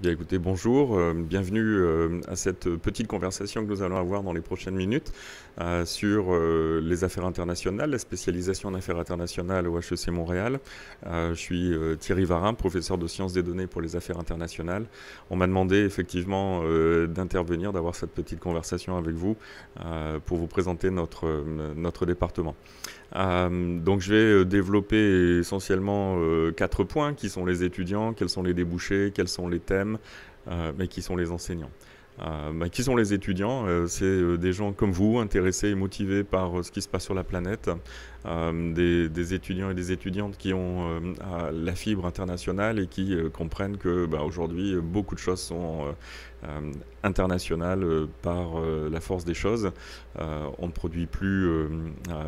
Bien écoutez, bonjour, bienvenue à cette petite conversation que nous allons avoir dans les prochaines minutes sur les affaires internationales, la spécialisation en affaires internationales au HEC Montréal. Je suis Thierry Varin, professeur de sciences des données pour les affaires internationales. On m'a demandé effectivement d'intervenir, d'avoir cette petite conversation avec vous pour vous présenter notre département. Donc je vais développer essentiellement 4 points qui sont les étudiants, quels sont les débouchés, quels sont les thèmes, mais qui sont les enseignants. Qui sont les étudiants? C'est des gens comme vous, intéressés et motivés par ce qui se passe sur la planète, des étudiants et des étudiantes qui ont la fibre internationale et qui comprennent que aujourd'hui beaucoup de choses sont internationales par la force des choses. On ne produit plus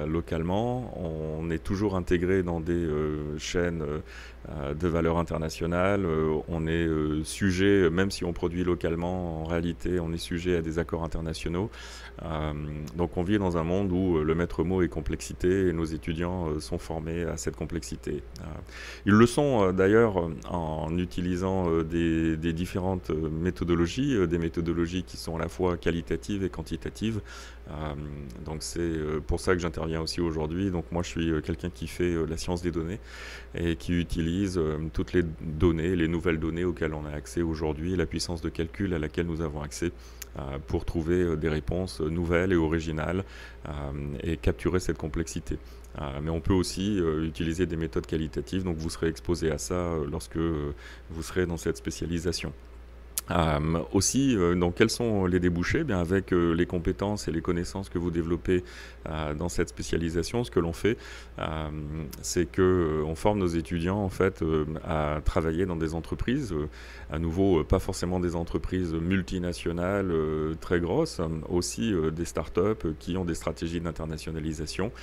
localement, on est toujours intégré dans des chaînes de valeur internationale, on est sujet, même si on produit localement, en réalité on est sujet à des accords internationaux. Donc on vit dans un monde où le maître mot est complexité et nos étudiants sont formés à cette complexité. Ils le sont d'ailleurs en utilisant des différentes méthodologies, des méthodologies qui sont à la fois qualitatives et quantitatives. Donc c'est pour ça que j'interviens aussi aujourd'hui. Donc moi je suis quelqu'un qui fait la science des données et qui utilise toutes les données, les nouvelles données auxquelles on a accès aujourd'hui, la puissance de calcul à laquelle nous avons accès pour trouver des réponses nouvelles et originales et capturer cette complexité. Mais on peut aussi utiliser des méthodes qualitatives, donc vous serez exposé à ça lorsque vous serez dans cette spécialisation. Aussi, donc quels sont les débouchés? Bien, avec les compétences et les connaissances que vous développez dans cette spécialisation, ce que l'on fait, c'est que on forme nos étudiants en fait à travailler dans des entreprises, à nouveau pas forcément des entreprises multinationales très grosses, aussi des startups qui ont des stratégies d'internationalisation.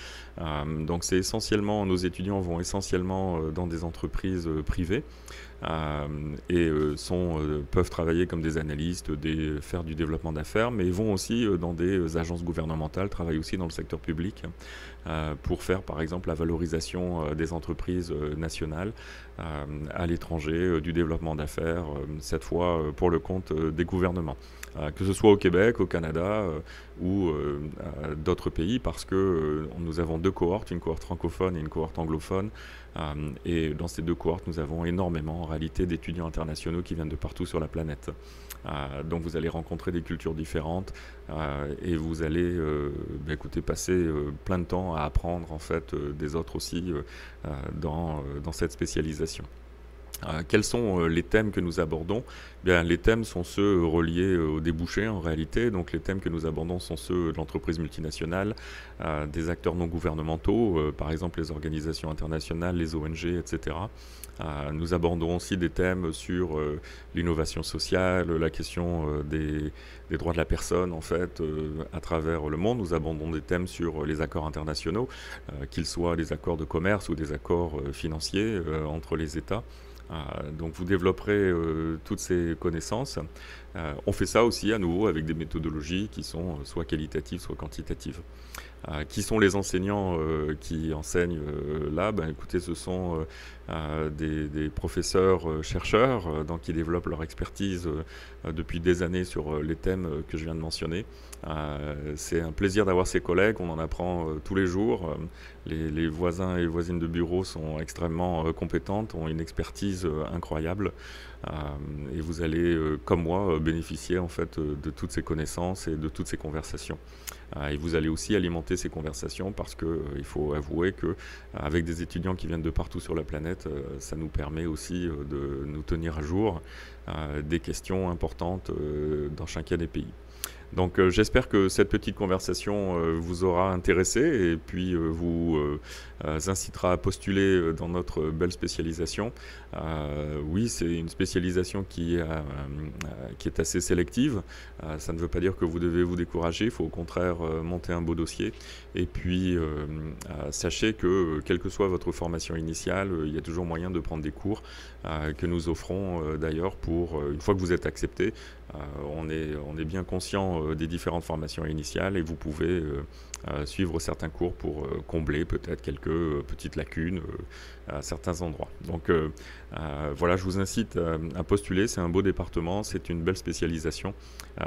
Donc c'est essentiellement, nos étudiants vont essentiellement dans des entreprises privées. Peuvent travailler comme des analystes, faire du développement d'affaires, mais ils vont aussi dans des agences gouvernementales, travaillent aussi dans le secteur public pour faire par exemple la valorisation des entreprises nationales à l'étranger, du développement d'affaires, cette fois pour le compte des gouvernements. Que ce soit au Québec, au Canada ou d'autres pays, parce que nous avons 2 cohortes, une cohorte francophone et une cohorte anglophone. Et dans ces 2 cohortes, nous avons énormément en réalité d'étudiants internationaux qui viennent de partout sur la planète. Donc vous allez rencontrer des cultures différentes et vous allez écoutez, passer plein de temps à apprendre en fait des autres aussi dans cette spécialisation. Quels sont les thèmes que nous abordons? Bien, les thèmes sont ceux reliés aux débouchés en réalité. Donc les thèmes que nous abordons sont ceux de l'entreprise multinationale, des acteurs non gouvernementaux, par exemple les organisations internationales, les ONG, etc. Nous abordons aussi des thèmes sur l'innovation sociale, la question des droits de la personne en fait à travers le monde. Nous abordons des thèmes sur les accords internationaux, qu'ils soient des accords de commerce ou des accords financiers entre les États. Donc vous développerez toutes ces connaissances. On fait ça aussi à nouveau avec des méthodologies qui sont soit qualitatives, soit quantitatives. Qui sont les enseignants qui enseignent là? Écoutez, ce sont des professeurs chercheurs donc qui développent leur expertise depuis des années sur les thèmes que je viens de mentionner. C'est un plaisir d'avoir ces collègues, on en apprend tous les jours. Les voisins et voisines de bureau sont extrêmement compétentes, ont une expertise incroyable. Et vous allez, comme moi, bénéficier en fait de toutes ces connaissances et de toutes ces conversations. Et vous allez aussi alimenter ces conversations parce que il faut avouer que avec des étudiants qui viennent de partout sur la planète, ça nous permet aussi de nous tenir à jour des questions importantes dans chacun des pays. Donc j'espère que cette petite conversation vous aura intéressé et puis vous incitera à postuler dans notre belle spécialisation. Oui, c'est une spécialisation qui est assez sélective. Ça ne veut pas dire que vous devez vous décourager, il faut au contraire monter un beau dossier. Et puis sachez que quelle que soit votre formation initiale, il y a toujours moyen de prendre des cours que nous offrons d'ailleurs pour, une fois que vous êtes accepté, on est bien conscient des différentes formations initiales et vous pouvez suivre certains cours pour combler peut-être quelques petites lacunes à certains endroits. Donc voilà, je vous incite à postuler, c'est un beau département, c'est une belle spécialisation.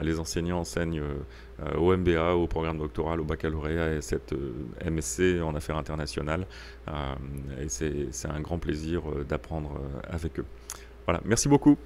Les enseignants enseignent au MBA, au programme doctoral, au baccalauréat et cette MSc en affaires internationales. Et c'est un grand plaisir d'apprendre avec eux. Voilà, merci beaucoup.